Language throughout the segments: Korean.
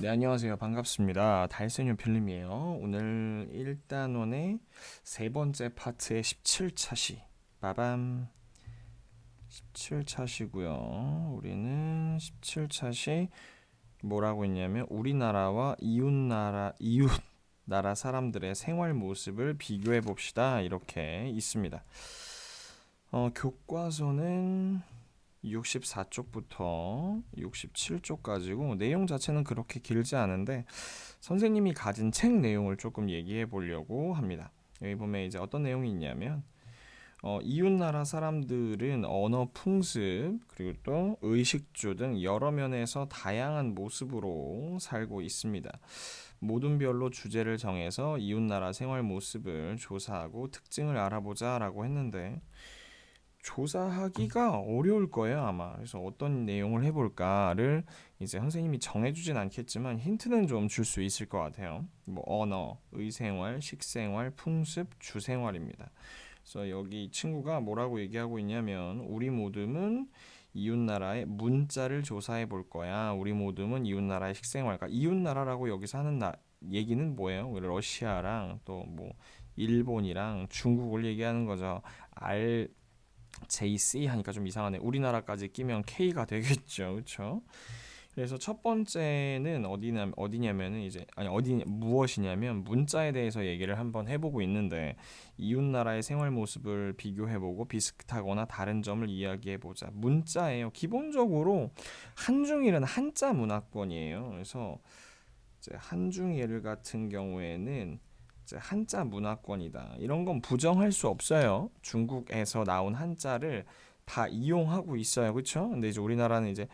네, 안녕하세요. 반갑습니다. 달세뇨 필름이에요. 오늘 1단원의 세 번째 파트의 17차 시. 빠밤. 17차시고요. 우리는 17차 시 뭐라고 했냐면 우리나라와 이웃나라 사람들의 생활 모습을 비교해 봅시다. 이렇게 있습니다. 교과서는 64쪽부터 67쪽까지고 내용 자체는 그렇게 길지 않은데 선생님이 가진 책 내용을 조금 얘기해 보려고 합니다. 여기 보면 이제 어떤 내용이 있냐면 이웃나라 사람들은 언어 풍습 그리고 또 의식주 등 여러 면에서 다양한 모습으로 살고 있습니다. 모든 별로 주제를 정해서 이웃나라 생활 모습을 조사하고 특징을 알아보자라고 했는데 조사하기가 어려울 거예요, 아마. 그래서 어떤 내용을 해볼까를 이제 선생님이 정해주진 않겠지만 힌트는 좀 줄 수 있을 것 같아요. 뭐 언어, 의생활, 식생활, 풍습, 주생활입니다. 그래서 여기 이 친구가 뭐라고 얘기하고 있냐면 우리 모둠은 이웃나라의 문자를 조사해 볼 거야. 우리 모둠은 이웃나라의 식생활. 그러니까 이웃나라라고 여기서 하는 얘기는 뭐예요? 러시아랑 또 뭐 일본이랑 중국을 얘기하는 거죠. JC 하니까 좀 이상하네. 우리나라까지 끼면 K가 되겠죠. 그렇죠? 그래서 첫 번째는 어디냐면은 이제 무엇이냐면 문자에 대해서 얘기를 한번 해보고 있는데 이웃 나라의 생활 모습을 비교해보고 비슷하거나 다른 점을 이야기해보자. 문자예요. 기본적으로 한중일은 한자 문화권이에요. 그래서 이제 한중일 같은 경우에는 이제 한자 문화권이다. 이런 건 부정할 수 없어요. 중국에서 나온 한자를 다 이용하고 있어요. 그렇죠? 근데 이제 우리나라는 이제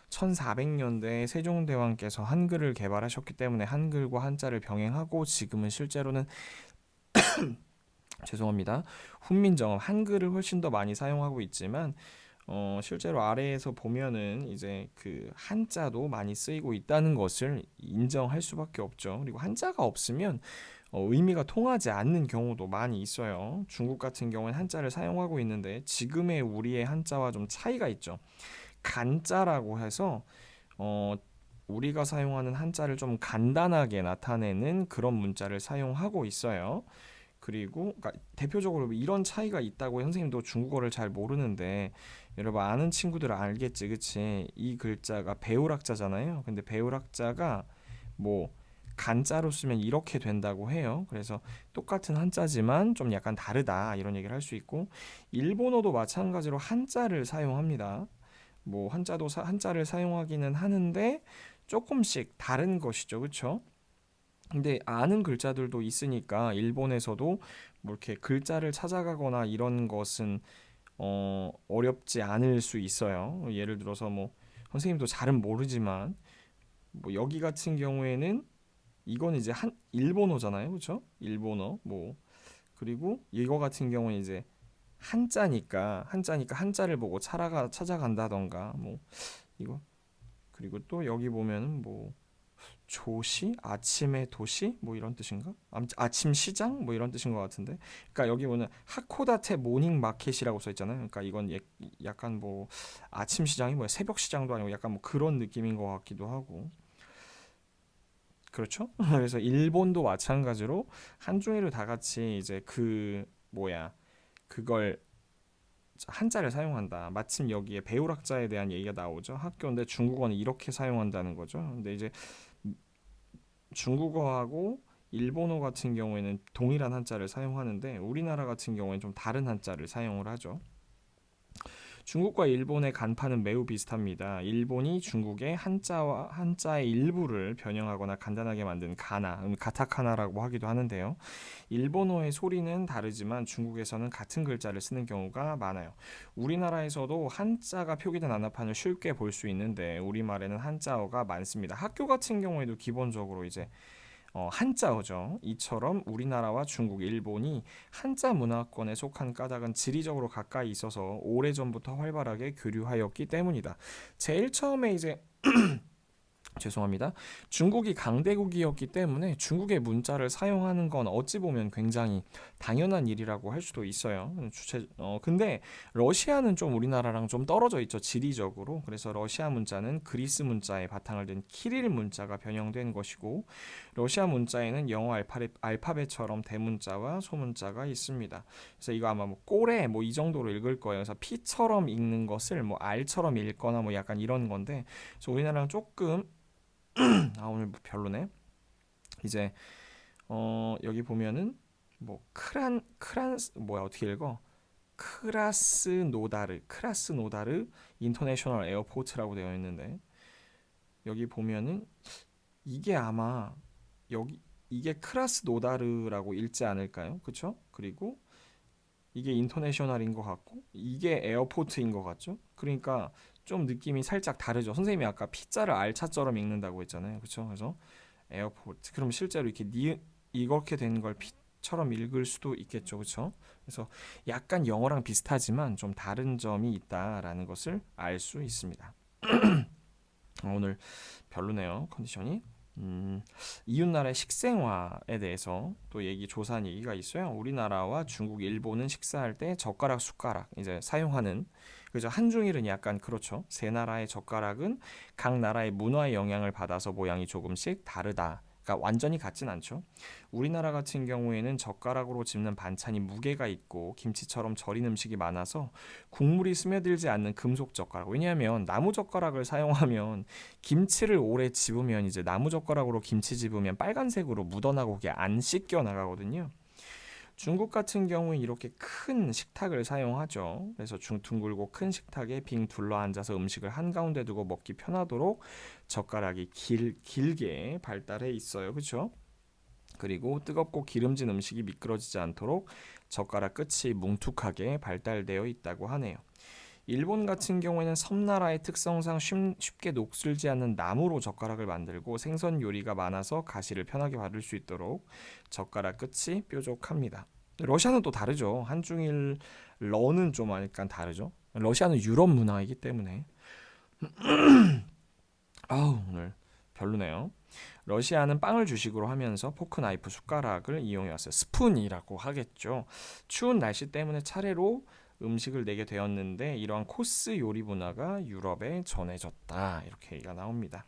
1400년대에 세종대왕께서 한글을 개발하셨기 때문에 한글과 한자를 병행하고 지금은 실제로는 죄송합니다. 훈민정음 한글을 훨씬 더 많이 사용하고 있지만 실제로 아래에서 보면은 이제 그 한자도 많이 쓰이고 있다는 것을 인정할 수밖에 없죠. 그리고 한자가 없으면 의미가 통하지 않는 경우도 많이 있어요. 중국 같은 경우는 한자를 사용하고 있는데 지금의 우리의 한자와 좀 차이가 있죠. 간자라고 해서 어, 우리가 사용하는 한자를 좀 간단하게 나타내는 그런 문자를 사용하고 있어요. 그리고 그러니까 대표적으로 이런 차이가 있다고 선생님도 중국어를 잘 모르는데 여러분 아는 친구들 알겠지, 그치? 이 글자가 배울학자잖아요. 근데 배울학자가 뭐 간자로 쓰면 이렇게 된다고 해요. 그래서 똑같은 한자지만 좀 약간 다르다 이런 얘기를 할 수 있고 일본어도 마찬가지로 한자를 사용합니다. 뭐 한자를 사용하기는 하는데 조금씩 다른 것이죠, 그렇죠? 근데 아는 글자들도 있으니까 일본에서도 뭐 이렇게 글자를 찾아가거나 이런 것은 어렵지 않을 수 있어요. 예를 들어서 뭐 선생님도 잘은 모르지만 뭐 여기 같은 경우에는 이건 이제 한 일본어잖아요, 그렇죠? 일본어 뭐 그리고 이거 같은 경우는 이제 한자니까 한자를 보고 찾아간다던가 뭐 이거 그리고 또 여기 보면은 뭐 조시 아침의 도시 뭐 이런 뜻인가? 아침 시장 뭐 이런 뜻인 것 같은데. 그러니까 여기 보면 하코다테 모닝 마켓이라고 써 있잖아요. 그러니까 이건 약간 뭐 아침 시장이 뭐야 새벽 시장도 아니고 약간 뭐 그런 느낌인 것 같기도 하고. 그렇죠? 그래서 일본도 마찬가지로 한중일을 다 같이 이제 그 뭐야 그걸 한자를 사용한다. 마침 여기에 배울학자에 대한 얘기가 나오죠. 학교인데 중국어는 이렇게 사용한다는 거죠. 근데 이제 중국어하고 일본어 같은 경우에는 동일한 한자를 사용하는데 우리나라 같은 경우에는 좀 다른 한자를 사용을 하죠. 중국과 일본의 간판은 매우 비슷합니다. 일본이 중국의 한자의 일부를 변형하거나 간단하게 만든 가타카나라고 하기도 하는데요. 일본어의 소리는 다르지만 중국에서는 같은 글자를 쓰는 경우가 많아요. 우리나라에서도 한자가 표기된 안나판을 쉽게 볼 수 있는데 우리말에는 한자어가 많습니다. 학교 같은 경우에도 기본적으로 이제 한자어죠. 이처럼 우리나라와 중국, 일본이 한자 문화권에 속한 까닭은 지리적으로 가까이 있어서 오래전부터 활발하게 교류하였기 때문이다. 제일 처음에 이제 죄송합니다. 중국이 강대국이었기 때문에 중국의 문자를 사용하는 건 어찌 보면 굉장히 당연한 일이라고 할 수도 있어요. 근데 러시아는 좀 우리나라랑 좀 떨어져 있죠, 지리적으로. 그래서 러시아 문자는 그리스 문자에 바탕을 둔 키릴 문자가 변형된 것이고, 러시아 문자에는 영어 알파벳처럼 대문자와 소문자가 있습니다. 그래서 이거 아마 뭐 꼬레 뭐 이 정도로 읽을 거예요. 그래서 P처럼 읽는 것을 뭐 R처럼 읽거나 뭐 약간 이런 건데, 그래서 우리나라랑 조금 오늘 뭐 별로네. 이제 여기 보면은 뭐 크란 뭐야 어떻게 읽어? 크라스노다르 인터내셔널 에어포트라고 되어 있는데, 여기 보면은 이게 아마 여기 이게 크라스노다르라고 읽지 않을까요? 그쵸? 그리고 이게 인터내셔널인 것 같고 이게 에어포트인 것 같죠? 그러니까 좀 느낌이 살짝 다르죠. 선생님이 아까 피자를 알차처럼 읽는다고 했잖아요. 그쵸? 그래서 에어포트. 그럼 실제로 이렇게 된 걸 피처럼 읽을 수도 있겠죠. 그쵸? 그래서 약간 영어랑 비슷하지만 좀 다른 점이 있다라는 것을 알 수 있습니다. 오늘 별로네요. 컨디션이. 이웃나라의 식생활에 대해서 또 조사한 얘기가 있어요. 우리나라와 중국, 일본은 식사할 때 젓가락, 숟가락 이제 사용하는, 그죠? 한중일은 약간 그렇죠. 세 나라의 젓가락은 각 나라의 문화의 영향을 받아서 모양이 조금씩 다르다. 그러니까 완전히 같진 않죠. 우리나라 같은 경우에는 젓가락으로 집는 반찬이 무게가 있고 김치처럼 절인 음식이 많아서 국물이 스며들지 않는 금속 젓가락. 왜냐하면 나무 젓가락을 사용하면 김치를 오래 집으면 이제 나무 젓가락으로 김치 집으면 빨간색으로 묻어나고 그게 안 씻겨 나가거든요. 중국 같은 경우에 이렇게 큰 식탁을 사용하죠. 그래서 둥글고 큰 식탁에 빙 둘러 앉아서 음식을 한가운데 두고 먹기 편하도록 젓가락이 길게 발달해 있어요. 그렇죠? 그리고 뜨겁고 기름진 음식이 미끄러지지 않도록 젓가락 끝이 뭉툭하게 발달되어 있다고 하네요. 일본 같은 경우에는 섬나라의 특성상 쉽게 녹슬지 않는 나무로 젓가락을 만들고 생선 요리가 많아서 가시를 편하게 바를 수 있도록 젓가락 끝이 뾰족합니다. 러시아는 또 다르죠. 한중일 러는 좀 약간 다르죠. 러시아는 유럽 문화이기 때문에 오늘 별로네요. 러시아는 빵을 주식으로 하면서 포크, 나이프, 숟가락을 이용해 왔어요. 스푼이라고 하겠죠. 추운 날씨 때문에 차례로 음식을 내게 되었는데 이러한 코스 요리 문화가 유럽에 전해졌다. 이렇게 얘기가 나옵니다.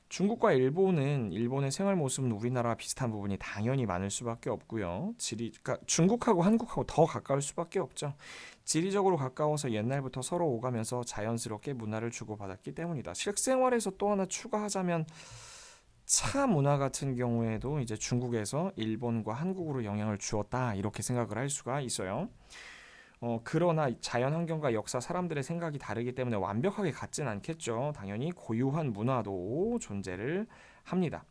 중국과 일본은 일본의 생활 모습은 우리나라와 비슷한 부분이 당연히 많을 수밖에 없고요. 그러니까 중국하고 한국하고 더 가까울 수밖에 없죠. 지리적으로 가까워서 옛날부터 서로 오가면서 자연스럽게 문화를 주고받았기 때문이다. 실생활에서 또 하나 추가하자면 차 문화 같은 경우에도 이제 중국에서 일본과 한국으로 영향을 주었다 이렇게 생각을 할 수가 있어요. 그러나 자연 환경과 역사, 사람들의 생각이 다르기 때문에 완벽하게 같진 않겠죠. 당연히 고유한 문화도 존재를 합니다.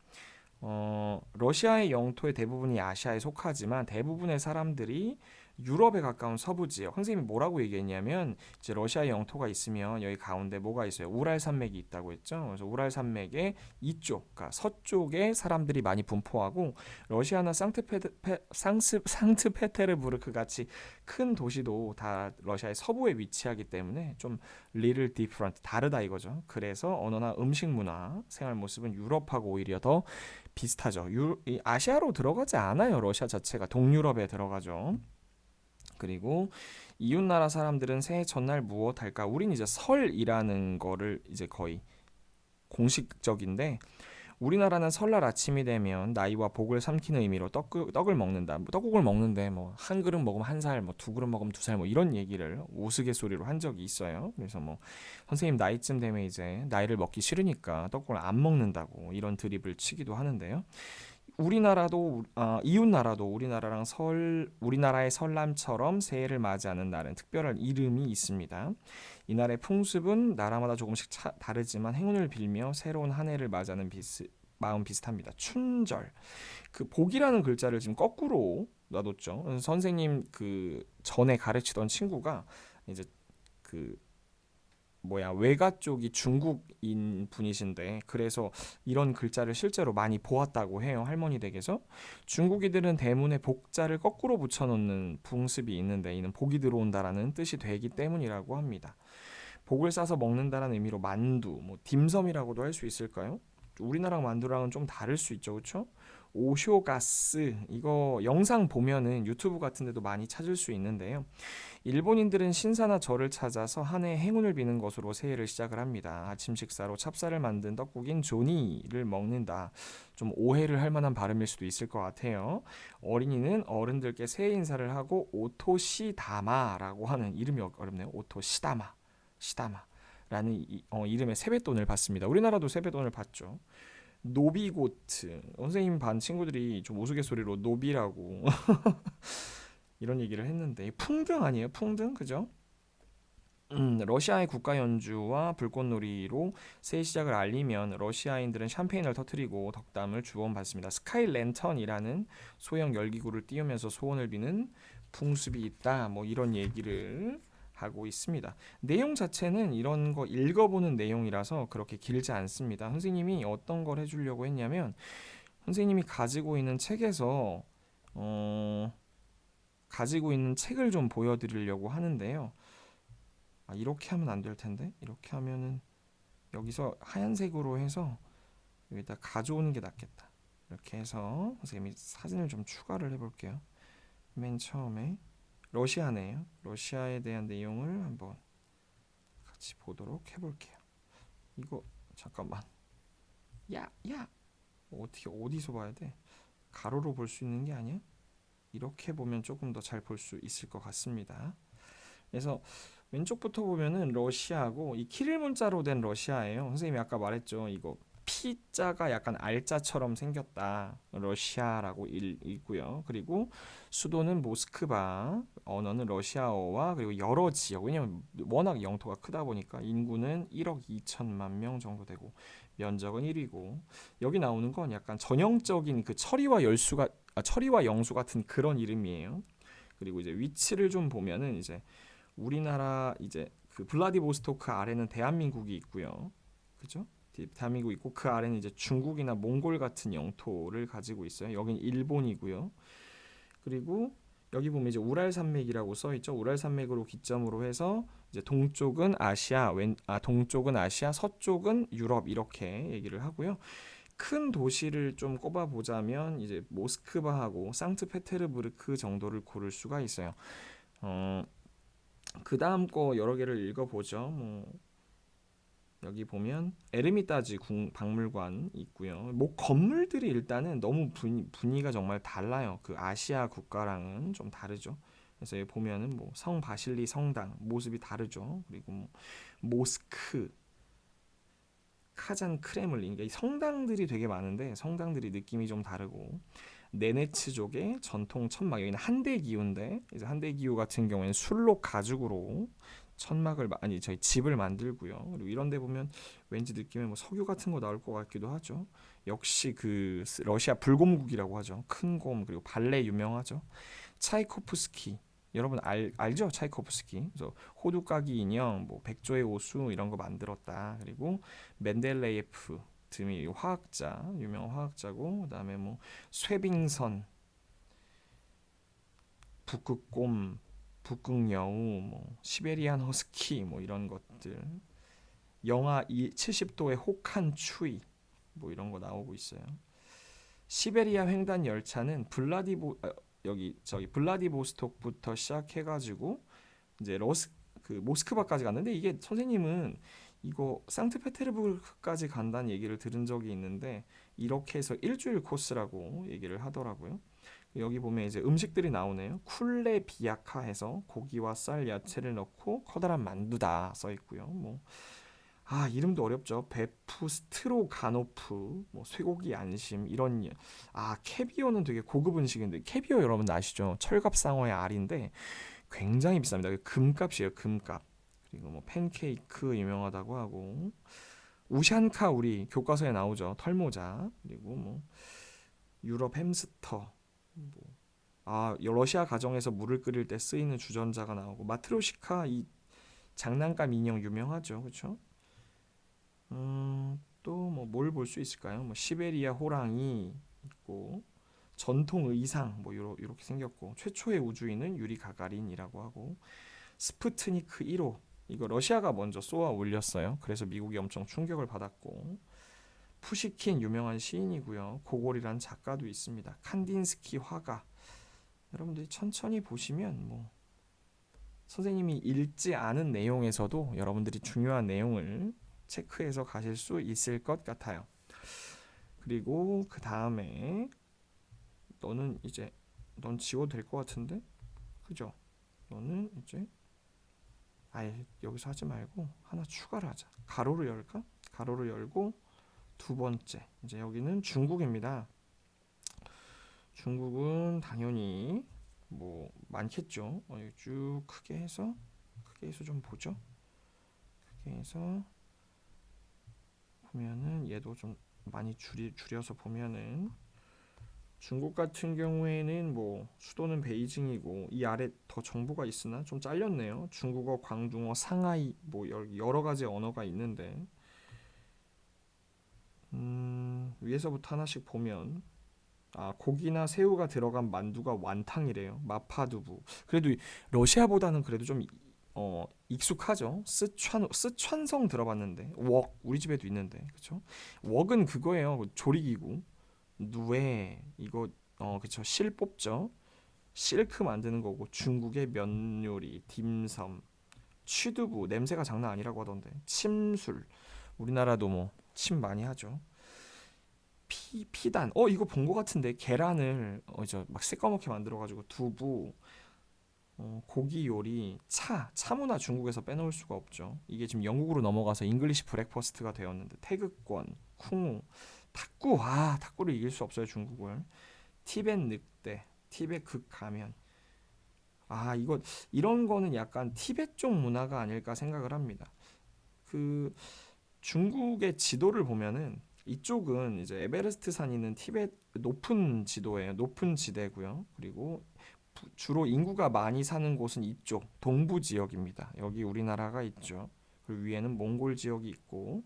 러시아의 영토의 대부분이 아시아에 속하지만 대부분의 사람들이 유럽에 가까운 서부 지역. 선생님이 뭐라고 얘기했냐면 이제 러시아의 영토가 있으면 여기 가운데 뭐가 있어요? 우랄 산맥이 있다고 했죠. 그래서 우랄 산맥의 이쪽, 그러니까 서쪽에 사람들이 많이 분포하고 러시아나 상트페테르부르크 같이 큰 도시도 다 러시아의 서부에 위치하기 때문에 좀 little different, 다르다 이거죠. 그래서 언어나 음식 문화, 생활 모습은 유럽하고 오히려 더 비슷하죠. 아시아로 들어가지 않아요. 러시아 자체가 동유럽에 들어가죠. 그리고 이웃나라 사람들은 새해 전날 무엇 할까? 우린 이제 설이라는 거를 이제 거의 공식적인데, 우리나라는 설날 아침이 되면 나이와 복을 삼키는 의미로 떡을 먹는다. 떡국을 먹는데 뭐 한 그릇 먹으면 한 살, 뭐 두 그릇 먹으면 두 살, 뭐 이런 얘기를 우스갯소리로 한 적이 있어요. 그래서 뭐 선생님 나이쯤 되면 이제 나이를 먹기 싫으니까 떡국을 안 먹는다고 이런 드립을 치기도 하는데요. 이웃 나라도 우리나라의 설남처럼 새해를 맞이하는 날은 특별한 이름이 있습니다. 이날의 풍습은 나라마다 조금씩 다르지만 행운을 빌며 새로운 한 해를 맞이하는 마음 비슷합니다. 춘절. 그 복이라는 글자를 지금 거꾸로 놔뒀죠. 선생님 그 전에 가르치던 친구가 이제 그 외가 쪽이 중국인 분이신데, 그래서 이런 글자를 실제로 많이 보았다고 해요. 할머니 댁에서. 중국이들은 대문에 복자를 거꾸로 붙여놓는 풍습이 있는데 이는 복이 들어온다라는 뜻이 되기 때문이라고 합니다. 복을 싸서 먹는다라는 의미로 만두, 뭐 딤섬이라고도 할 수 있을까요? 우리나라 만두랑은 좀 다를 수 있죠, 그렇죠? 오쇼가스 이거 영상 보면은 유튜브 같은 데도 많이 찾을 수 있는데요. 일본인들은 신사나 절을 찾아서 한 해 행운을 비는 것으로 새해를 시작을 합니다. 아침 식사로 찹쌀을 만든 떡국인 조니를 먹는다. 좀 오해를 할 만한 발음일 수도 있을 것 같아요. 어린이는 어른들께 새해 인사를 하고 오토시다마라고 하는 이름이 어렵네요. 오토시다마, 시다마라는 이름의 세뱃돈을 받습니다. 우리나라도 세뱃돈을 받죠. 노비고트 선생님 반 친구들이 좀 우스갯소리로 노비라고 이런 얘기를 했는데 풍등 아니에요? 풍등 그죠? 러시아의 국가 연주와 불꽃놀이로 새해 시작을 알리면 러시아인들은 샴페인을 터뜨리고 덕담을 주원받습니다. 스카이 랜턴이라는 소형 열기구를 띄우면서 소원을 비는 풍습이 있다. 뭐 이런 얘기를 하고 있습니다. 내용 자체는 이런 거 읽어보는 내용이라서 그렇게 길지 않습니다. 선생님이 어떤 걸 해주려고 했냐면 선생님이 어, 가지고 있는 책을 좀 보여드리려고 하는데요. 이렇게 하면 안 될 텐데 이렇게 하면은 여기서 하얀색으로 해서 여기다 가져오는 게 낫겠다. 이렇게 해서 선생님이 사진을 좀 추가를 해볼게요. 맨 처음에 러시아네요. 러시아에 대한 내용을 한번 같이 보도록 해볼게요. 이거 잠깐만. 야, 어떻게 어디서 봐야 돼? 가로로 볼 수 있는 게 아니야? 이렇게 보면 조금 더 잘 볼 수 있을 것 같습니다. 그래서 왼쪽부터 보면은 러시아고 이 키릴 문자로 된 러시아예요. 선생님이 아까 말했죠. 이거 P자가 약간 R자처럼 생겼다. 러시아라고 읽고요. 그리고 수도는 모스크바, 언어는 러시아어와 그리고 여러 지역. 왜냐면 워낙 영토가 크다 보니까 인구는 1억 2천만 명 정도 되고 면적은 1위고 여기 나오는 건 약간 전형적인 그 철이와 영수 같은 그런 이름이에요. 그리고 이제 위치를 좀 보면은 이제 우리나라 이제 그 블라디보스토크 아래는 대한민국이 있고요. 그죠? 대한민국 있고 그 아래는 이제 중국이나 몽골 같은 영토를 가지고 있어요. 여긴 일본이고요. 그리고 여기 보면 이제 우랄산맥이라고 써 있죠. 우랄산맥으로 기점으로 해서 이제 동쪽은 아시아, 동쪽은 아시아, 서쪽은 유럽 이렇게 얘기를 하고요. 큰 도시를 좀 꼽아 보자면 이제 모스크바하고 상트페테르부르크 정도를 고를 수가 있어요. 어, 그 다음 거 여러 개를 읽어보죠. 여기 보면 에르미타지 박물관 있고요. 뭐 건물들이 일단은 너무 분위기가 정말 달라요. 그 아시아 국가랑은 좀 다르죠. 그래서 여기 보면은 뭐 성 바실리 성당 모습이 다르죠. 그리고 뭐 모스크, 카잔 크레물린 이 성당들이 되게 많은데 성당들이 느낌이 좀 다르고 네네츠족의 전통 천막 여기는 한대기우인데 이제 한대기우 같은 경우에는 술록 가죽으로 천막을 아니 저희 집을 만들고요. 그리고 이런 데 보면 왠지 느낌에 뭐 석유 같은 거 나올 것 같기도 하죠. 역시 그 러시아 불곰국이라고 하죠. 큰 곰 그리고 발레 유명하죠. 차이코프스키 여러분 알죠? 차이코프스키. 그래서 호두까기 인형, 뭐 백조의 오수 이런 거 만들었다. 그리고 멘델레예프 드미 화학자, 유명 화학자고 그다음에 뭐 쇠빙선, 북극곰, 북극여우, 뭐 시베리안 허스키 뭐 이런 것들. 영하 70도의 혹한 추위 뭐 이런 거 나오고 있어요. 시베리아 횡단 열차는 여기 저기 블라디보스톡부터 시작해가지고 이제 그 모스크바까지 갔는데 이게 선생님은 이거 상트페테르부르크까지 간다는 얘기를 들은 적이 있는데 이렇게 해서 일주일 코스라고 얘기를 하더라고요. 여기 보면 이제 음식들이 나오네요. 쿨레 비아카 해서 고기와 쌀, 야채를 넣고 커다란 만두다 써 있고요. 뭐 이름도 어렵죠. 베프 스트로가노프, 뭐 쇠고기 안심 이런 캐비어는 되게 고급 음식인데 캐비어 여러분 아시죠? 철갑상어의 알인데 굉장히 비쌉니다. 금값이에요, 금값. 그리고 뭐 팬케이크 유명하다고 하고 우샨카 우리 교과서에 나오죠. 털모자. 그리고 뭐 유럽 햄스터. 러시아 가정에서 물을 끓일 때 쓰이는 주전자가 나오고 마트로시카 이 장난감 인형 유명하죠. 그렇죠? 또 뭐 뭘 볼 수 있을까요? 뭐 시베리아 호랑이 있고 전통 의상 뭐 이렇게 생겼고 최초의 우주인은 유리 가가린이라고 하고 스푸트니크 1호 이거 러시아가 먼저 쏘아 올렸어요. 그래서 미국이 엄청 충격을 받았고, 푸시킨 유명한 시인이고요. 고골이란 작가도 있습니다. 칸딘스키 화가. 여러분들이 천천히 보시면 뭐 선생님이 읽지 않은 내용에서도 여러분들이 중요한 내용을 체크해서 가실 수 있을 것 같아요. 그리고 그 다음에 넌 지워도 될 것 같은데? 그죠? 너는 이제 아예 여기서 하지 말고 하나 추가를 하자. 가로를 열까? 가로를 열고 두 번째 이제 여기는 중국입니다. 중국은 당연히 뭐 많겠죠. 쭉 크게 해서 좀 보죠. 크게 해서 보면은 얘도 좀 많이 줄여서 보면은 중국 같은 경우에는 뭐 수도는 베이징이고 이 아래 더 정보가 있으나 좀 잘렸네요. 중국어, 광둥어, 상하이 뭐 여러 가지 언어가 있는데 위에서부터 하나씩 보면 고기나 새우가 들어간 만두가 완탕이래요. 마파두부. 그래도 러시아보다는 그래도 좀 익숙하죠. 스촨성 들어봤는데 웍 우리 집에도 있는데 그쵸? 웍은 그거예요. 조리기구. 누에 이거 그쵸 실 뽑죠. 실크 만드는 거고 중국의 면 요리, 딤섬, 취두부 냄새가 장난 아니라고 하던데 침술 우리나라도 뭐 침 많이 하죠. 피단 이거 본 거 같은데 계란을 막 새까맣게 만들어가지고 두부 고기 요리 차 문화 중국에서 빼놓을 수가 없죠. 이게 지금 영국으로 넘어가서 잉글리시 브렉퍼스트가 되었는데 태극권 쿵우 탁구를 이길 수 없어요 중국을. 티벳 늑대 티벳 극가면 이거 이런 거는 약간 티벳 쪽 문화가 아닐까 생각을 합니다. 그 중국의 지도를 보면은 이쪽은 이제 에베레스트 산이 있는 티벳 높은 지도예요. 높은 지대고요. 그리고 주로 인구가 많이 사는 곳은 이쪽 동부 지역입니다. 여기 우리나라가 있죠. 그리고 위에는 몽골 지역이 있고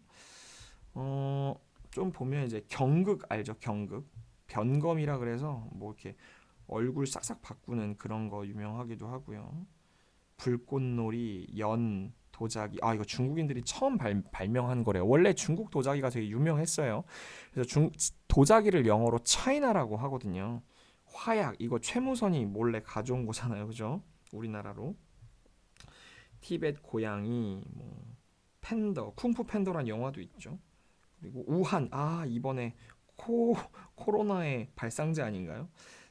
좀 보면 이제 경극 알죠? 경극 변검이라 그래서 뭐 이렇게 얼굴 싹싹 바꾸는 그런 거 유명하기도 하고요. 불꽃놀이, 연, 도자기. 이거 중국인들이 처음 발명한 거래요. 원래 중국 도자기가 되게 유명했어요. 그래서 도자기를 영어로 차이나라고 하거든요. 화약, 이거 최무선이 몰래 가져온 거잖아요. 그죠? 우리나라로. 티벳 고양이, 뭐 팬더, 쿵푸 팬더란 영화도 있죠. 그리고 우한, 이번에 코로나의 발상제 아닌가요?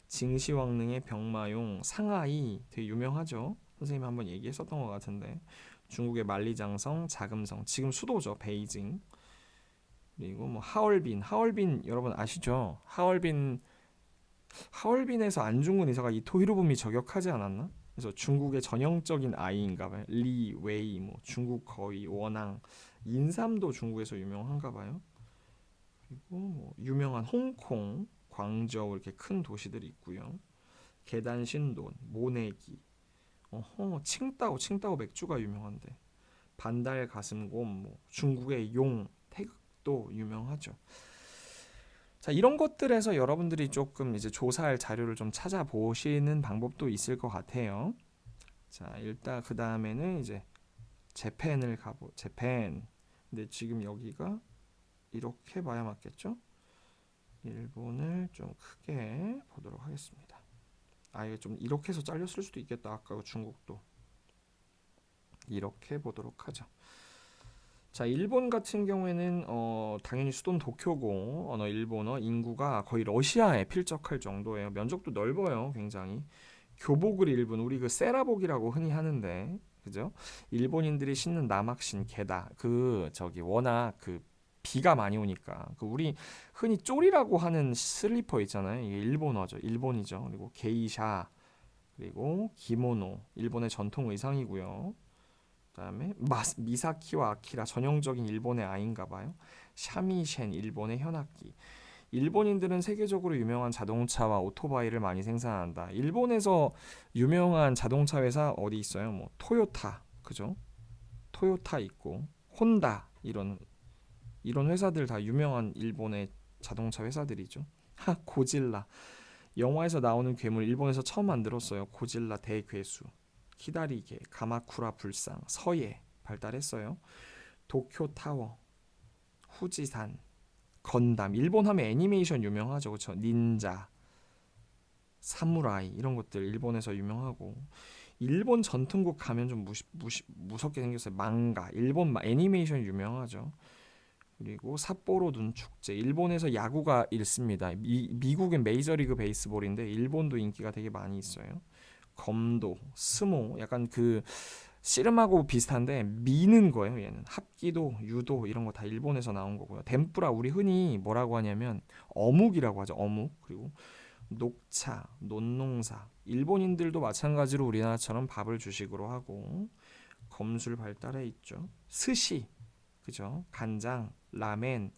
징시황릉의 병마용, 상하이 되게 유명하죠. 선생님이 한번 얘기했었던 것 같은데 중국의 만리장성, 자금성 지금 수도죠 베이징. 그리고 뭐 하얼빈 여러분 아시죠? 하얼빈에서 안중근 의사가 이토 히로부미 저격하지 않았나? 그래서 중국의 전형적인 아이인가봐요. 리 웨이 뭐 중국 거위 원앙 인삼도 중국에서 유명한가봐요. 그리고 뭐 유명한 홍콩 광저우 이렇게 큰 도시들이 있고요. 계단신돈 모내기 칭따오 맥주가 유명한데 반달 가슴곰 뭐 중국의 용 태극도 유명하죠. 자 이런 것들에서 여러분들이 조금 이제 조사할 자료를 좀 찾아보시는 방법도 있을 것 같아요. 자 일단 그 다음에는 이제 재팬. 근데 지금 여기가 이렇게 봐야 맞겠죠? 일본을 좀 크게 보도록 하겠습니다. 이게 좀 이렇게 해서 잘렸을 수도 있겠다. 아까 중국도 이렇게 보도록 하죠. 자 일본 같은 경우에는 당연히 수도는 도쿄고 일본어 인구가 거의 러시아에 필적할 정도예요. 면적도 넓어요. 굉장히 교복을 입은 우리 그 세라복이라고 흔히 하는데 그죠? 일본인들이 신는 남학신 게다 워낙 비가 많이 오니까 우리 흔히 쪼리라고 하는 슬리퍼 있잖아요. 이게 일본이죠. 그리고 게이샤 그리고 기모노 일본의 전통 의상이고요. 그다음에 미사키와 아키라 전형적인 일본의 아이인가봐요. 샤미셴 일본의 현악기. 일본인들은 세계적으로 유명한 자동차와 오토바이를 많이 생산한다. 일본에서 유명한 자동차 회사 어디 있어요? 뭐 토요타 그죠? 토요타 있고 혼다 이런 회사들 다 유명한 일본의 자동차 회사들이죠. 고질라. 영화에서 나오는 괴물 일본에서 처음 만들었어요. 고질라 대괴수. 키다리게, 가마쿠라 불상, 서예, 발달했어요. 도쿄 타워, 후지산, 건담. 일본 하면 애니메이션 유명하죠. 그렇죠? 닌자, 사무라이 이런 것들 일본에서 유명하고 일본 전통국 가면 좀 무섭게 생겼어요. 망가. 일본 애니메이션 유명하죠. 그리고 삿포로 눈축제. 일본에서 야구가 있습니다. 미국은 메이저리그 베이스볼인데 일본도 인기가 되게 많이 있어요. 검도, 스모, 약간 그 씨름하고 비슷한데 미는 거예요. 얘는 합기도, 유도 이런 거 다 일본에서 나온 거고요. 덴뿌라 우리 흔히 뭐라고 하냐면 어묵이라고 하죠. 어묵. 그리고 녹차, 논농사. 일본인들도 마찬가지로 우리나라처럼 밥을 주식으로 하고 검술 발달해 있죠. 스시, 그죠? 간장, 라멘,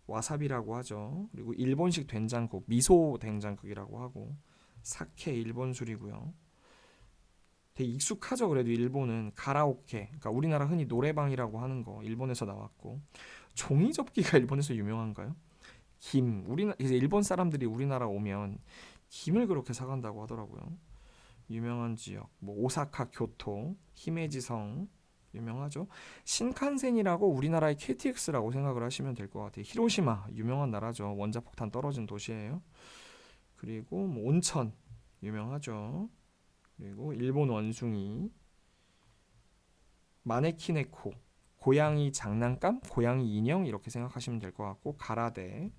와사비라고 하죠. 그리고 일본식 된장국, 미소 된장국이라고 하고 사케 일본 술이고요. 되게 익숙하죠. 그래도 일본은 가라오케, 그러니까 우리나라 흔히 노래방이라고 하는 거 일본에서 나왔고 종이접기가 일본에서 유명한가요? 김, 이제 일본 사람들이 우리나라 오면 김을 그렇게 사간다고 하더라고요. 유명한 지역, 뭐 오사카, 교토, 히메지성 유명하죠. 신칸센이라고 우리나라의 KTX라고 생각을 하시면 될 것 같아요. 히로시마 유명한 나라죠. 원자폭탄 떨어진 도시예요. 그리고 뭐 온천 유명하죠. 그리고 일본 원숭이, 마네키네코, 고양이 장난감, 고양이 인형 이렇게 생각하시면 될 것 같고 가라데,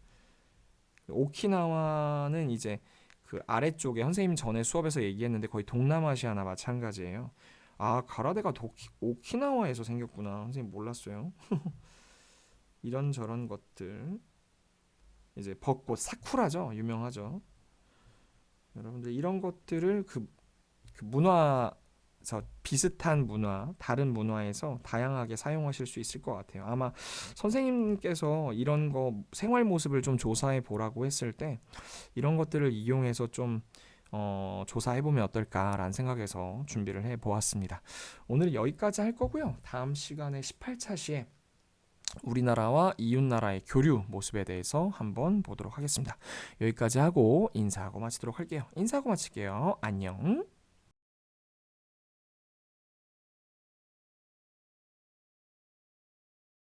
오키나와는 이제 그 아래쪽에 선생님 전에 수업에서 얘기했는데 거의 동남아시아나 마찬가지예요. 아, 가라데가 오키나와에서 생겼구나. 선생님 몰랐어요. 이런저런 것들. 이제 벚꽃, 사쿠라죠. 유명하죠. 여러분들 이런 것들을 그 문화, 비슷한 문화, 다른 문화에서 다양하게 사용하실 수 있을 것 같아요. 아마 선생님께서 이런 거 생활 모습을 좀 조사해 보라고 했을 때 이런 것들을 이용해서 좀 조사해 보면 어떨까라는 생각에서 준비를 해 보았습니다. 오늘 여기까지 할 거고요. 다음 시간에 18차 시에 우리나라와 이웃나라의 교류 모습에 대해서 한번 보도록 하겠습니다. 여기까지 하고 인사하고 마치도록 할게요. 인사하고 마칠게요. 안녕.